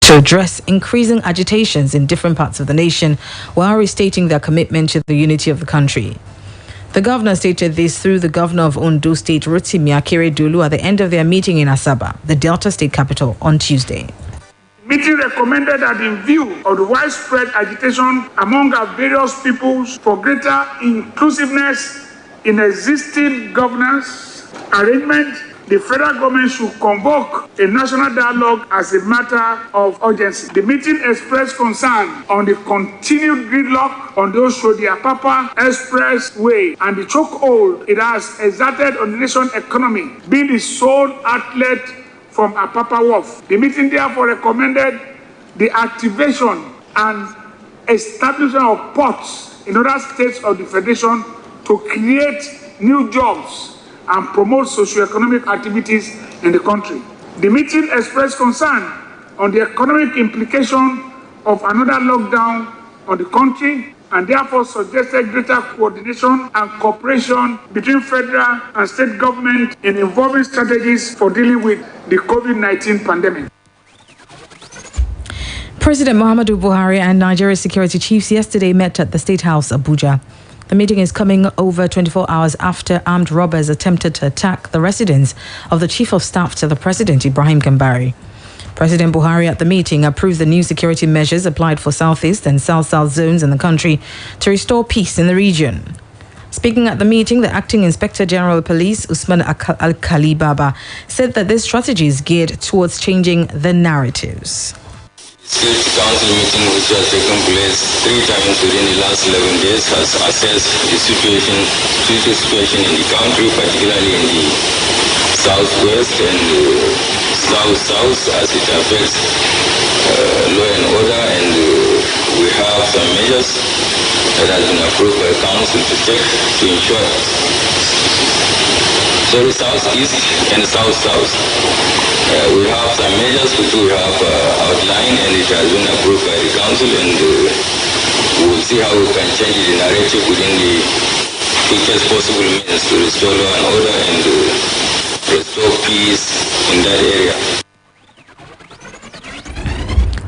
to address increasing agitations in different parts of the nation while restating their commitment to the unity of the country. The governor stated this through the governor of Ondo State, Rotimi Akeredolu, at the end of their meeting in Asaba, the Delta State capital, on Tuesday. The meeting recommended that in view of the widespread agitation among our various peoples for greater inclusiveness in existing governance arrangement, the federal government should convoke a national dialogue as a matter of urgency. The meeting expressed concern on the continued gridlock on the Oshodi-Apapa Expressway and the chokehold it has exerted on the nation's economy, being the sole outlet from Apapa Wharf. The meeting therefore recommended the activation and establishment of ports in other states of the Federation to create new jobs and promote socio-economic activities in the country. The meeting expressed concern on the economic implication of another lockdown on the country and therefore suggested greater coordination and cooperation between federal and state government in involving strategies for dealing with the COVID-19 pandemic. President Muhammadu Buhari and Nigeria's security chiefs yesterday met at the State House, Abuja. The meeting is coming over 24 hours after armed robbers attempted to attack the residence of the Chief of Staff to the President, Ibrahim Gambari. President Buhari at the meeting approved the new security measures applied for Southeast and South-South zones in the country to restore peace in the region. Speaking at the meeting, the Acting Inspector General of Police, Usman Al-Khali Baba, said that this strategy is geared towards changing the narratives. Security Council meeting, which has taken place 3 times within the last 11 days, has assessed the situation in the country, particularly in the southwest and south-south, as it affects law and order, and we have some measures that have been approved by the council to take to ensure. So the southeast and south-south. We have some measures which we have outlined, and it has been approved by the council, and we will see how we can change the narrative within the quickest possible means to restore law and order and restore peace in that area.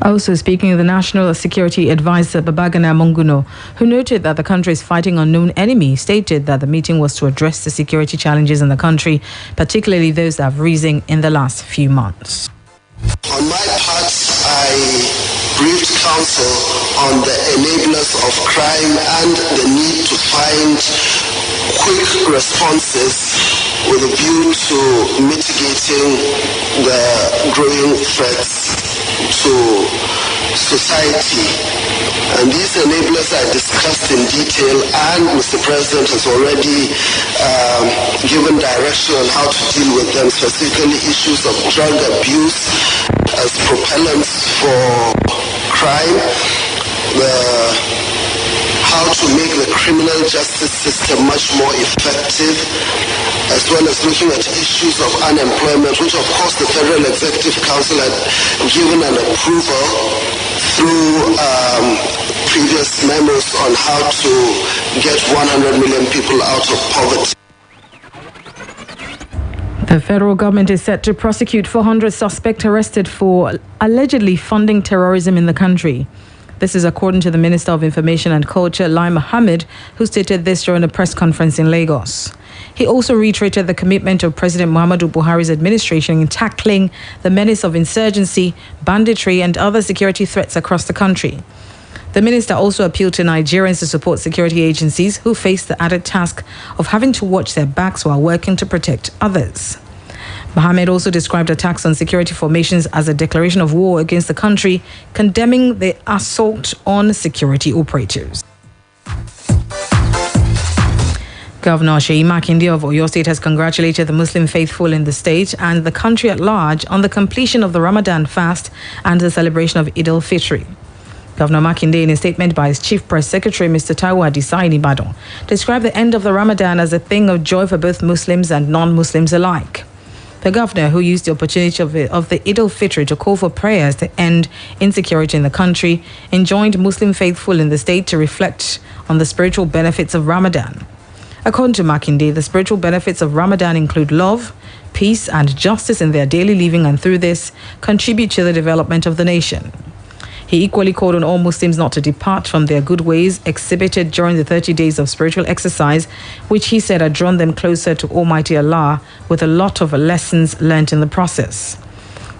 Also speaking, the National Security Advisor Babagana Monguno, who noted that the country is fighting unknown enemy, stated that the meeting was to address the security challenges in the country, particularly those that have risen in the last few months. On my part, I briefed Council on the enablers of crime and the need to find quick responses with a view to mitigating the growing threats to society. And these enablers are discussed in detail, and Mr. President has already given direction on how to deal with them, specifically issues of drug abuse as propellants for crime, how to make the criminal justice system much more effective, as well as looking at issues of unemployment, which of course the Federal Executive Council had given an approval through previous memos on how to get 100 million people out of poverty. The federal government is set to prosecute 400 suspects arrested for allegedly funding terrorism in the country. This is according to the Minister of Information and Culture, Lai Mohammed, who stated this during a press conference in Lagos. He also reiterated the commitment of President Muhammadu Buhari's administration in tackling the menace of insurgency, banditry, and other security threats across the country. The minister also appealed to Nigerians to support security agencies who face the added task of having to watch their backs while working to protect others. Mohammed also described attacks on security formations as a declaration of war against the country, condemning the assault on security operatives. Governor Seyi Makinde of Oyo State has congratulated the Muslim faithful in the state and the country at large on the completion of the Ramadan fast and the celebration of Eid al-Fitr. Governor Makinde, in a statement by his Chief Press Secretary, Mr. Taiwo Adisa in Ibadan, described the end of the Ramadan as a thing of joy for both Muslims and non-Muslims alike. The governor, who used the opportunity of the Eid al-Fitr to call for prayers to end insecurity in the country, enjoined Muslim faithful in the state to reflect on the spiritual benefits of Ramadan. According to Makinde, the spiritual benefits of Ramadan include love, peace and justice in their daily living, and through this, contribute to the development of the nation. He equally called on all Muslims not to depart from their good ways exhibited during the 30 days of spiritual exercise, which he said had drawn them closer to Almighty Allah, with a lot of lessons learnt in the process.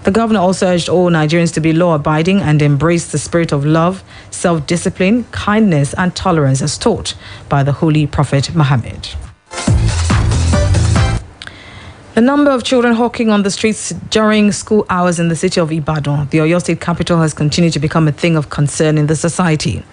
The governor also urged all Nigerians to be law-abiding and embrace the spirit of love, self-discipline, kindness and tolerance as taught by the Holy Prophet Muhammad. The number of children hawking on the streets during school hours in the city of Ibadan, the Oyo State capital, has continued to become a thing of concern in the society.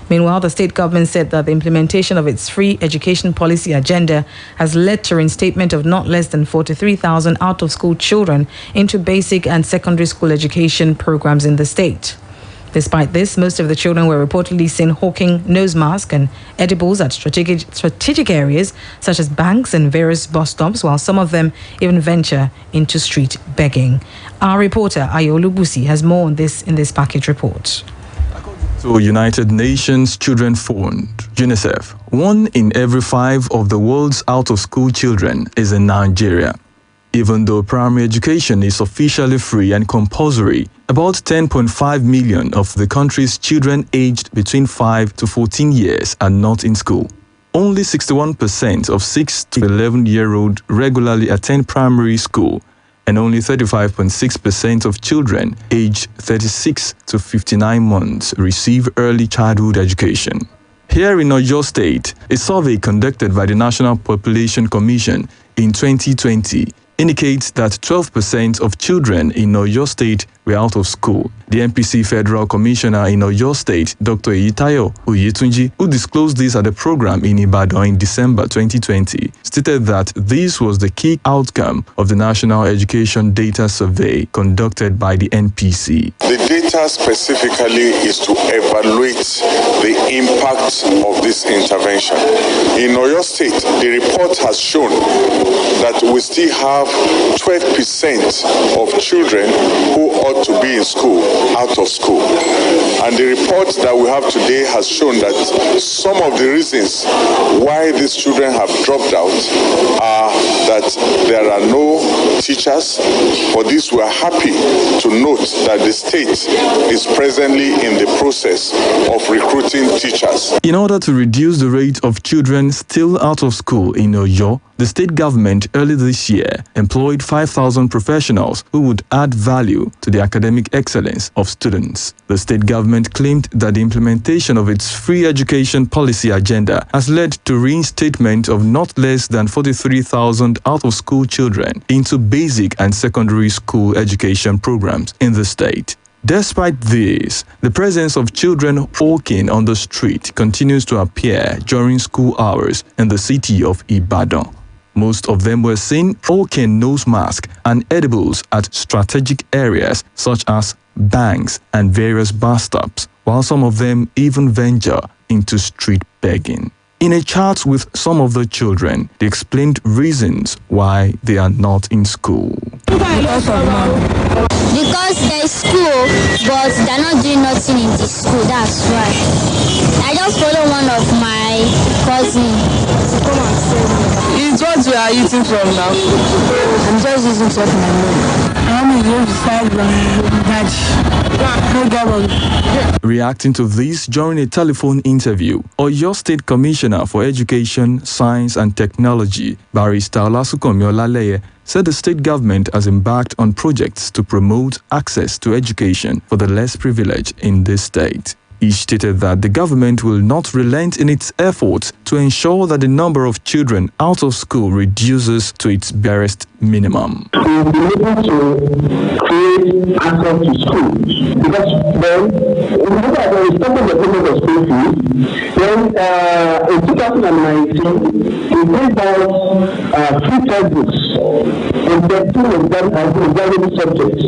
Meanwhile, the state government said that the implementation of its free education policy agenda has led to reinstatement of not less than 43,000 out-of-school children into basic and secondary school education programs in the state. Despite this, most of the children were reportedly seen hawking nose masks and edibles at strategic areas such as banks and various bus stops, while some of them even venture into street begging. Our reporter Ayolu Busi has more on this in this package report. To United Nations Children Fund, UNICEF, 1 in every 5 of the world's out-of-school children is in Nigeria. Even though primary education is officially free and compulsory, about 10.5 million of the country's children aged between 5 to 14 years are not in school. Only 61% of 6 to 11-year-olds regularly attend primary school, and only 35.6% of children aged 36 to 59 months receive early childhood education. Here in Oyo State, a survey conducted by the National Population Commission in 2020 indicates that 12% of children in Oyo State were out of school. The NPC Federal Commissioner in Oyo State, Dr. Iyitayo Oyetunji, who disclosed this at a program in Ibadan in December 2020, stated that this was the key outcome of the National Education Data Survey conducted by the NPC. The data specifically is to evaluate the impact of this intervention. In Oyo State, the report has shown that we still have 12% of children who ought to be in school out of school. And the report that we have today has shown that some of the reasons why these children have dropped out are that there are no teachers. For this, we are happy to note that the state is presently in the process of recruiting teachers. In order to reduce the rate of children still out of school in Oyo, the state government early this year employed 5,000 professionals who would add value to the academic excellence of students. The state government claimed that the implementation of its free education policy agenda has led to reinstatement of not less than 43,000 out-of-school children into basic and secondary school education programs in the state. Despite this, the presence of children hawking on the street continues to appear during school hours in the city of Ibadan. Most of them were seen hawking nose masks and edibles at strategic areas such as banks and various bus stops, while some of them even venture into street begging. In a chat with some of the children, they explained reasons why they are not in school. Because there is school, but they're not doing nothing in the school, that's why. I just follow one of my cousins to come and save me. It's what we are eating from now. I'm just using to my mom. Reacting to this during a telephone interview, Oyo State Commissioner for Education, Science and Technology, Barrister Olasukomi Olaleye, said the state government has embarked on projects to promote access to education for the less privileged in this state. He stated that the government will not relent in its efforts to ensure that the number of children out of school reduces to its barest minimum. We will be able to create access to school because then, remember there is something the payment of school fees. Then in 2019, we gave out free textbooks and 13 of them have been valuable subjects.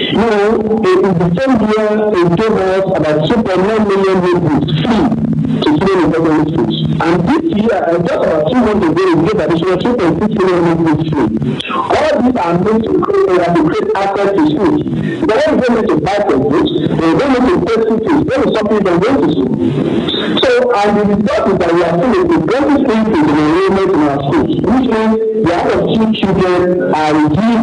In the same year, it gave us about 2.9 million books free. to students in secondary schools. And this year, just about 2 months ago, we gave additional 2.6 million monthly fees. All these are meant to create access to schools. But when we go into buy textbooks, they don't need to pay school fees. There is something from going to school. So, and the result is that we are seeing a 20 increase in enrollment in our schools, which means the out of school children are reducing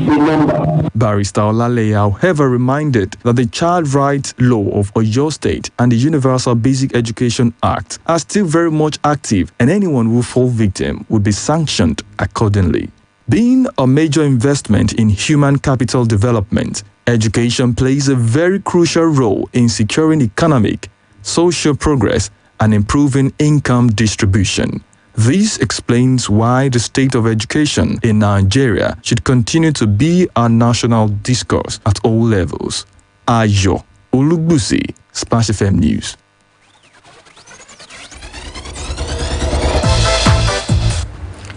the number. Barrister Olale, however, reminded that the Child Rights Law of Oyo State and the Universal Basic Education Act are still very much active, and anyone who falls victim will be sanctioned accordingly. Being a major investment in human capital development, education plays a very crucial role in securing economic, social progress and improving income distribution. This explains why the state of education in Nigeria should continue to be a national discourse at all levels. Ayo Olugbusi, Splash FM News.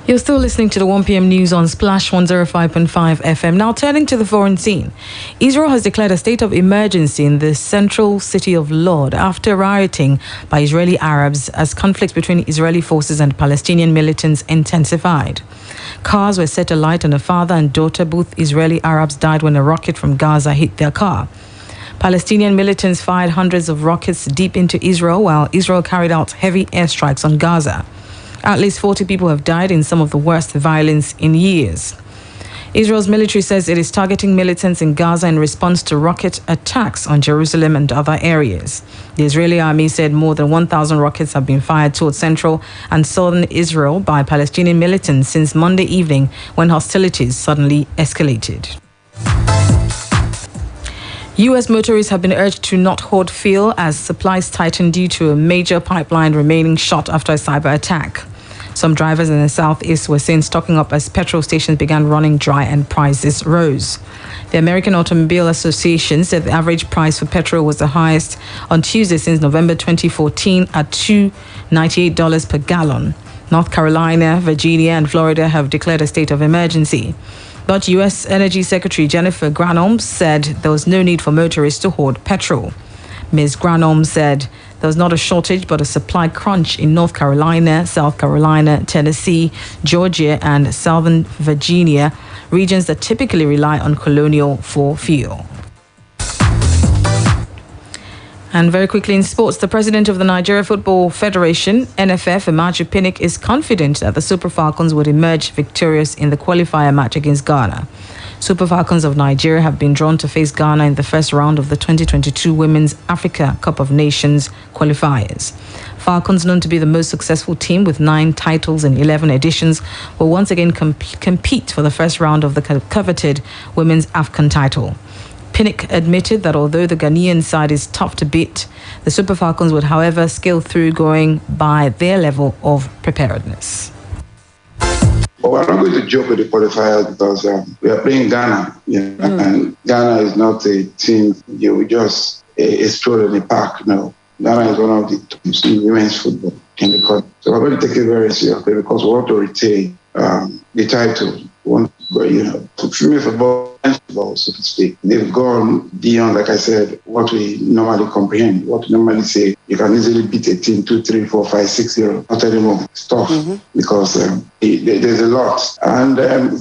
You're still listening to the 1 p.m. news on Splash 105.5 FM. Now turning to the foreign scene. Israel has declared a state of emergency in the central city of Lod after rioting by Israeli Arabs as conflicts between Israeli forces and Palestinian militants intensified. Cars were set alight and a father and daughter, both Israeli Arabs, died when a rocket from Gaza hit their car. Palestinian militants fired hundreds of rockets deep into Israel, while Israel carried out heavy airstrikes on Gaza. At least 40 people have died in some of the worst violence in years. Israel's military says it is targeting militants in Gaza in response to rocket attacks on Jerusalem and other areas. The Israeli army said more than 1,000 rockets have been fired towards central and southern Israel by Palestinian militants since Monday evening, when hostilities suddenly escalated. U.S. motorists have been urged to not hoard fuel as supplies tighten due to a major pipeline remaining shut after a cyber attack. Some drivers in the southeast were seen stocking up as petrol stations began running dry and prices rose. The American Automobile Association said the average price for petrol was the highest on Tuesday since November 2014 at $2.98 per gallon. North Carolina, Virginia, and Florida have declared a state of emergency. But U.S. Energy Secretary Jennifer Granholm said there was no need for motorists to hoard petrol. Ms. Granholm said there was not a shortage but a supply crunch in North Carolina, South Carolina, Tennessee, Georgia, and Southern Virginia, regions that typically rely on Colonial for fuel. And very quickly in sports, the president of the Nigeria Football Federation, NFF, Imaju Pinnick, is confident that the Super Falcons would emerge victorious in the qualifier match against Ghana. Super Falcons of Nigeria have been drawn to face Ghana in the first round of the 2022 Women's Africa Cup of Nations qualifiers. Falcons, known to be the most successful team with 9 titles in 11 editions, will once again compete for the first round of the coveted Women's AFCON title. Pinnick admitted that although the Ghanaian side is tough to beat, the Super Falcons would, however, scale through going by their level of preparedness. But we're not going to joke with the qualifiers because we are playing Ghana, and Ghana is not a team you just a stroll in the park. No, Ghana is one of the teams in women's football in the country. So we're going to take it very seriously because we want to retain the title. We want, to female football, so to speak. They've gone beyond, like I said, what we normally comprehend, what we normally say. You can easily beat a team 2, 3, 4, 5, 6-0. Not anymore. It's tough because there's a lot. And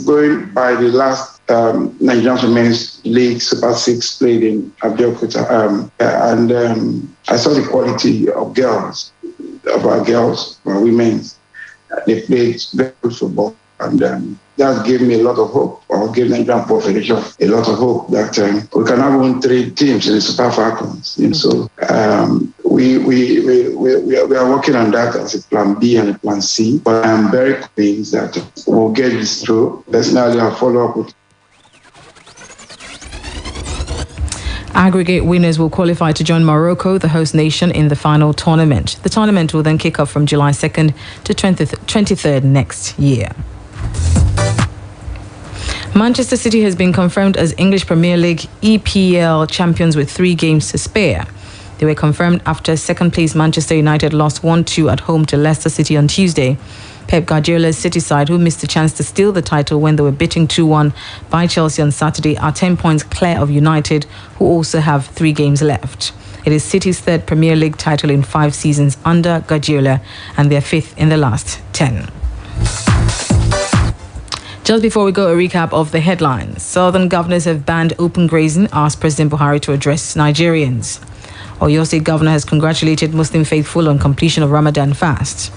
going by the last Nigerian Women's League Super 6 played in Abeokuta, I saw the quality of our women. They played very good football, and that gave me a lot of hope, or gave Nigerian Football Federation a lot of hope that we can have won 3 teams in the Super Falcons. So we are working on that as a plan B and a plan C, but I'm very convinced that we'll get this through. Personally, I'll follow up with. Aggregate winners will qualify to join Morocco, the host nation, in the final tournament. The tournament will then kick off from July 2nd to 23rd next year. Manchester City has been confirmed as English Premier League EPL champions with 3 games to spare. They were confirmed after second-place Manchester United lost 1-2 at home to Leicester City on Tuesday. Pep Guardiola's City side, who missed a chance to steal the title when they were beaten 2-1 by Chelsea on Saturday, are 10 points clear of United, who also have 3 games left. It is City's third Premier League title in 5 seasons under Guardiola and their 5th in the last 10. Just before we go, a recap of the headlines. Southern governors have banned open grazing, asked President Buhari to address Nigerians. Oyo State governor has congratulated Muslim faithful on completion of Ramadan fast.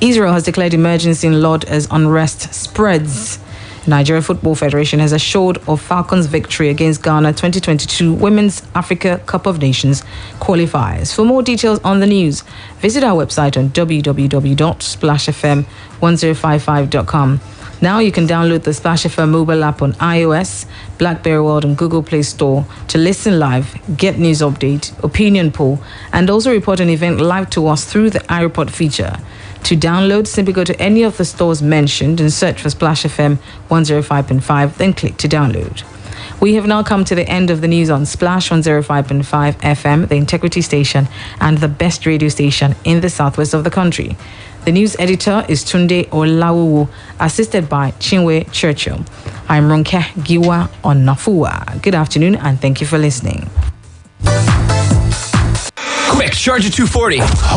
Israel has declared emergency in Lord as unrest spreads. Nigeria Football Federation has assured of Falcons' victory against Ghana 2022 Women's Africa Cup of Nations qualifiers. For more details on the news, visit our website on www.splashfm1055.com. Now you can download the Splash FM mobile app on iOS, BlackBerry World and Google Play Store to listen live, get news update, opinion poll, and also report an event live to us through the iReport feature. To download, simply go to any of the stores mentioned and search for Splash FM 105.5, then click to download. We have now come to the end of the news on Splash 105.5 FM, the integrity station and the best radio station in the southwest of the country. The news editor is Tunde Olawu, assisted by Chinwe Churchill. I'm Ronke Giwa Onafuwa. Good afternoon and thank you for listening. Quick, charge at 240.